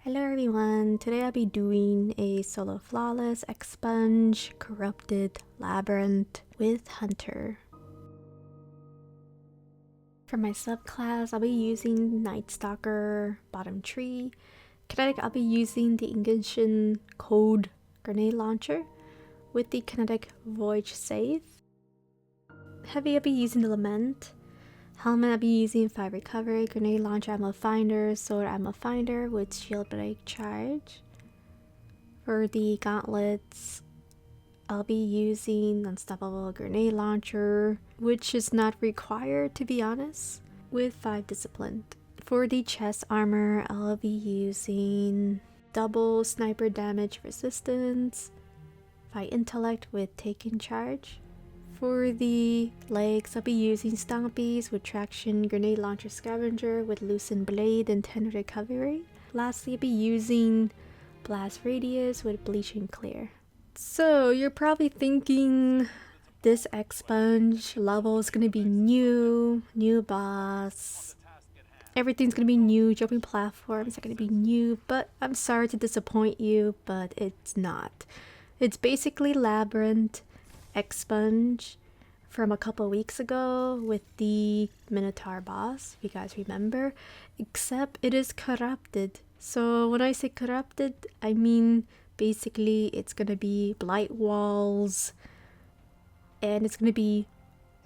Hello everyone, today I'll be doing a solo Flawless Expunge Corrupted Labyrinth with Hunter. For my subclass, I'll be using Night Stalker bottom tree. Kinetic, I'll be using the Ignition Code Grenade Launcher with the Kinetic Void Save. Heavy, I'll be using the Lament. Helmet, I'll be using 5 recovery, grenade launcher ammo finder, sword ammo finder with shield break charge. For the gauntlets, I'll be using unstoppable grenade launcher, which is not required to be honest, with 5 discipline. For the chest armor, I'll be using double sniper damage resistance, 5 intellect with taking charge. For the legs, I'll be using Stompies with traction, grenade launcher scavenger with loosened blade and 10 recovery. Lastly, I'll be using blast radius with bleaching clear. So you're probably thinking this expunge level is gonna be new boss. Everything's gonna be new, jumping platforms are gonna be new, but I'm sorry to disappoint you, but it's not. It's basically Labyrinth Expunge from a couple weeks ago with the Minotaur boss, if you guys remember, except it is corrupted. So when I say corrupted, I mean basically it's gonna be blight walls and it's gonna be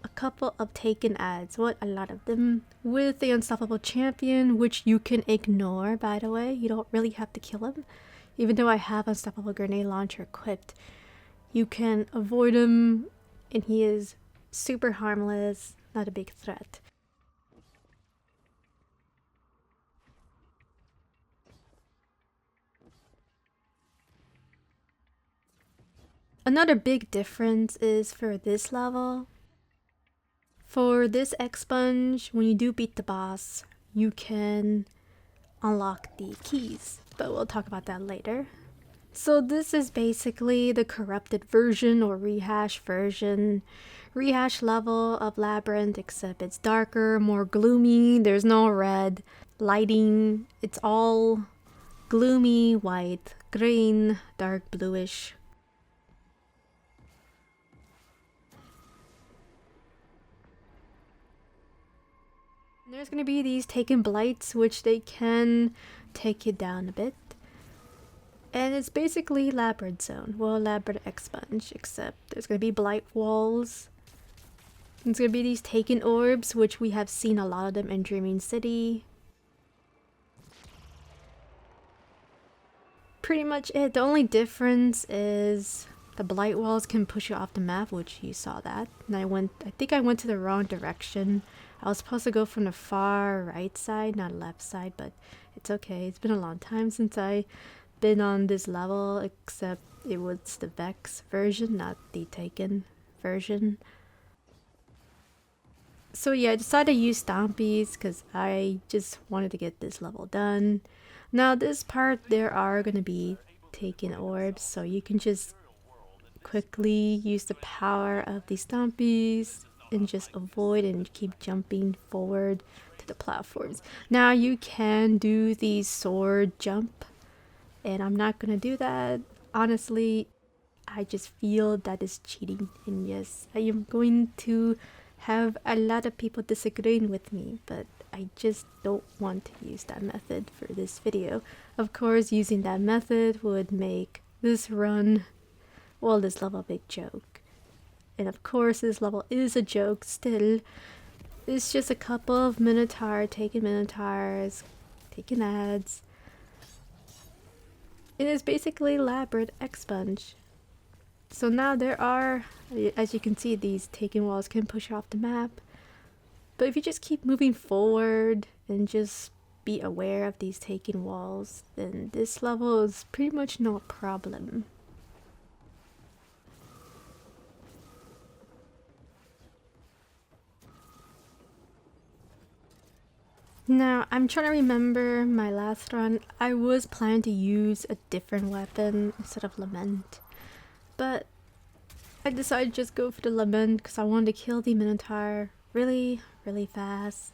a couple of taken ads, a lot of them, with the unstoppable champion, which you can ignore, by the way. You don't really have to kill him, even though I have unstoppable grenade launcher equipped. You can avoid him, and he is super harmless, not a big threat. Another big difference is for this level. For this expunge, when you do beat the boss, you can unlock the keys, but we'll talk about that later. So this is basically the corrupted version or rehash level of Labyrinth, except it's darker, more gloomy, there's no red lighting, it's all gloomy, white, green, dark bluish. There's gonna be these taken blights, which they can take you down a bit. And it's basically Labyrinth Zone, well, Labyrinth Expunge, except there's gonna be blight walls. There's gonna be these taken orbs, which we have seen a lot of them in Dreaming City. Pretty much it. The only difference is the blight walls can push you off the map, which you saw that. And I think I went to the wrong direction. I was supposed to go from the far right side, not left side, but it's okay. It's been a long time since I been on this level, except it was the Vex version, not the Taken version. So yeah, I decided to use Stompies because I just wanted to get this level done. Now this part, there are going to be Taken orbs, so you can just quickly use the power of the Stompies and just avoid and keep jumping forward to the platforms. Now you can do the sword jump, and I'm not gonna do that. Honestly, I just feel that is cheating, and yes, I am going to have a lot of people disagreeing with me, but I just don't want to use that method for this video. Of course, using that method would make this run, well, this level a big joke. And of course, this level is a joke still. It's just a couple of taken Minotaurs, taken ads. It is basically Labyrinth Expunge. So now there are, as you can see, these taken walls can push off the map. But if you just keep moving forward and just be aware of these taken walls, then this level is pretty much no problem. Now, I'm trying to remember my last run. I was planning to use a different weapon instead of Lament, but I decided to just go for the Lament because I wanted to kill the Minotaur really fast,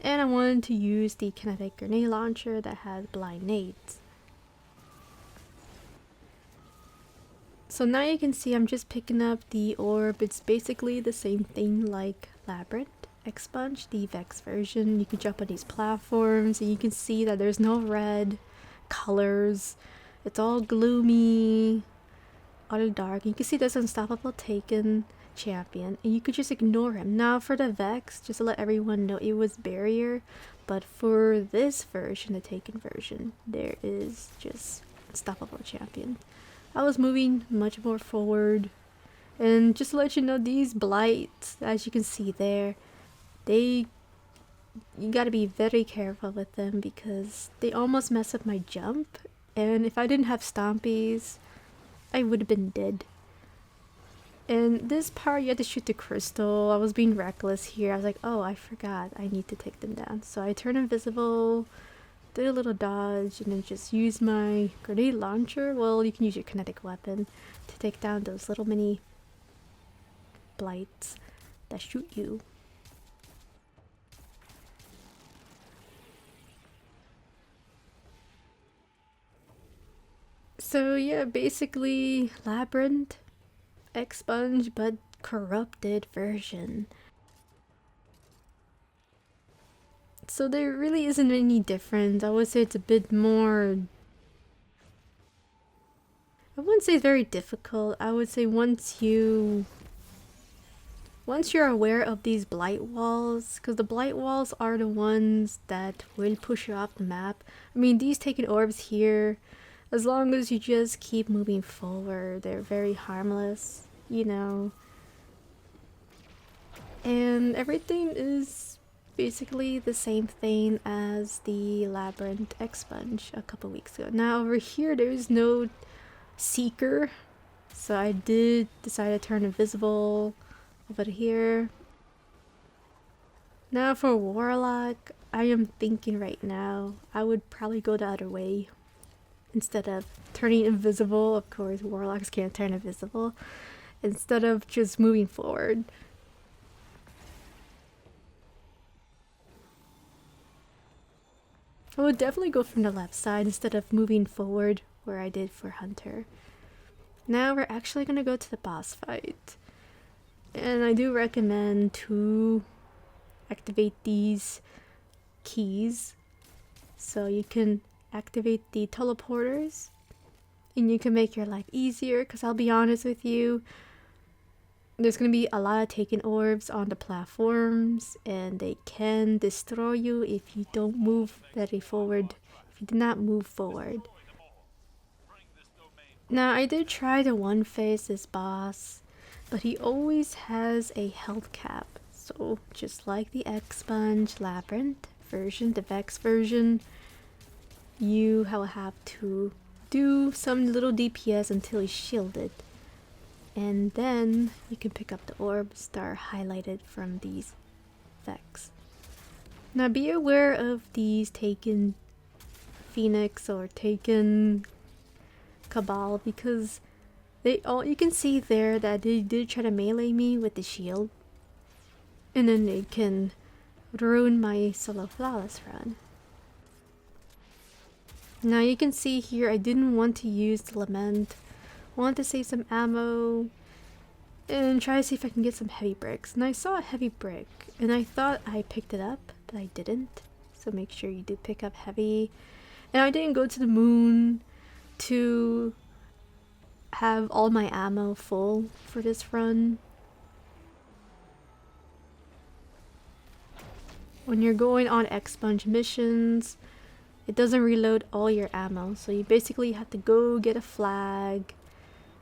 and I wanted to use the kinetic grenade launcher that has blind nades. So now you can see I'm just picking up the orb. It's basically the same thing like Labyrinth Expunge, the Vex version. You can jump on these platforms and you can see that there's no red colors. It's all gloomy, all dark. You can see there's Unstoppable Taken champion and you could just ignore him. Now for the Vex, just to let everyone know, it was barrier, but for this version, the Taken version, there is just Unstoppable champion. I was moving much more forward, and just to let you know, these blights, as you can see there, you gotta be very careful with them because they almost mess up my jump, and if I didn't have stompies, I would have been dead. And this part, you had to shoot the crystal. I was being reckless here. I was like, oh, I forgot, I need to take them down. So I turned invisible, did a little dodge, and then just use my grenade launcher. Well, you can use your kinetic weapon to take down those little mini blights that shoot you. So yeah, basically Labyrinth Expunge, but corrupted version. So there really isn't any difference. I would say it's a bit more, I wouldn't say it's very difficult. I would say once you're aware of these blight walls, because the blight walls are the ones that will push you off the map. I mean, these taken orbs here, as long as you just keep moving forward, they're very harmless, you know. And everything is basically the same thing as the Labyrinth Expunge a couple weeks ago. Now over here there is no seeker, so I did decide to turn invisible over here. Now for Warlock, I am thinking right now I would probably go the other way. Instead of turning invisible, of course Warlocks can't turn invisible, instead of just moving forward. I would definitely go from the left side instead of moving forward where I did for Hunter. Now we're actually going to go to the boss fight. And I do recommend to activate these keys. So you can activate the teleporters and you can make your life easier, because I'll be honest with you, there's going to be a lot of taken orbs on the platforms and they can destroy you if you don't move very forward, if you do not move forward. Now I did try to one phase this boss, but he always has a health cap. So just like the Expunge Labyrinth version, the Vex version, you will have to do some little DPS until he's shielded. And then you can pick up the orbs that are highlighted from these Vex. Now be aware of these Taken Phoenix or Taken Cabal, because you can see there that they did try to melee me with the shield. And then they can ruin my solo Flawless run. Now you can see here I didn't want to use the Lament. Want to save some ammo and try to see if I can get some heavy bricks. And I saw a heavy brick and I thought I picked it up, but I didn't. So make sure you do pick up heavy. And I didn't go to the moon to have all my ammo full for this run. When you're going on expunge missions, it doesn't reload all your ammo. So you basically have to go get a flag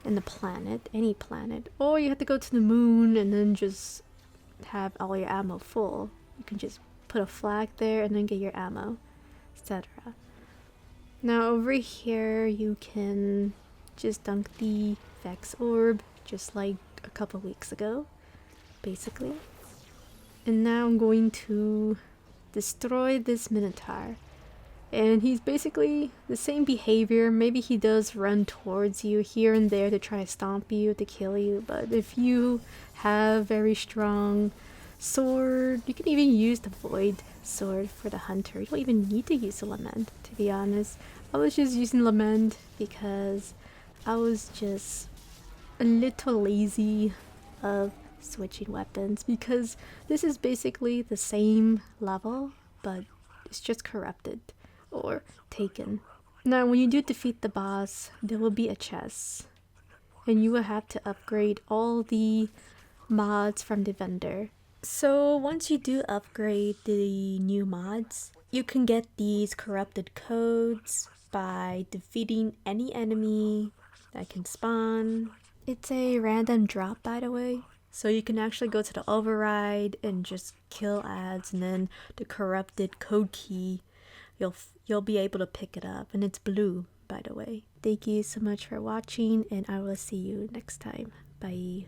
in the planet, any planet, or you have to go to the moon and then just have all your ammo full. You can just put a flag there and then get your ammo, etc. Now over here you can just dunk the Vex orb just like a couple weeks ago, basically. And now I'm going to destroy this Minotaur. And he's basically the same behavior. Maybe he does run towards you here and there to try to stomp you, to kill you. But if you have very strong sword, you can even use the Void sword for the Hunter. You don't even need to use the Lament, to be honest. I was just using Lament because I was just a little lazy of switching weapons because this is basically the same level, but it's just corrupted or taken. Now, when you do defeat the boss, there will be a chest, and you will have to upgrade all the mods from the vendor. So once you do upgrade the new mods, you can get these corrupted codes by defeating any enemy that can spawn. It's a random drop, by the way, so you can actually go to the override and just kill ads, and then the corrupted code key, you'll be able to pick it up, and it's blue, by the way. Thank you so much for watching, and I will see you next time. Bye.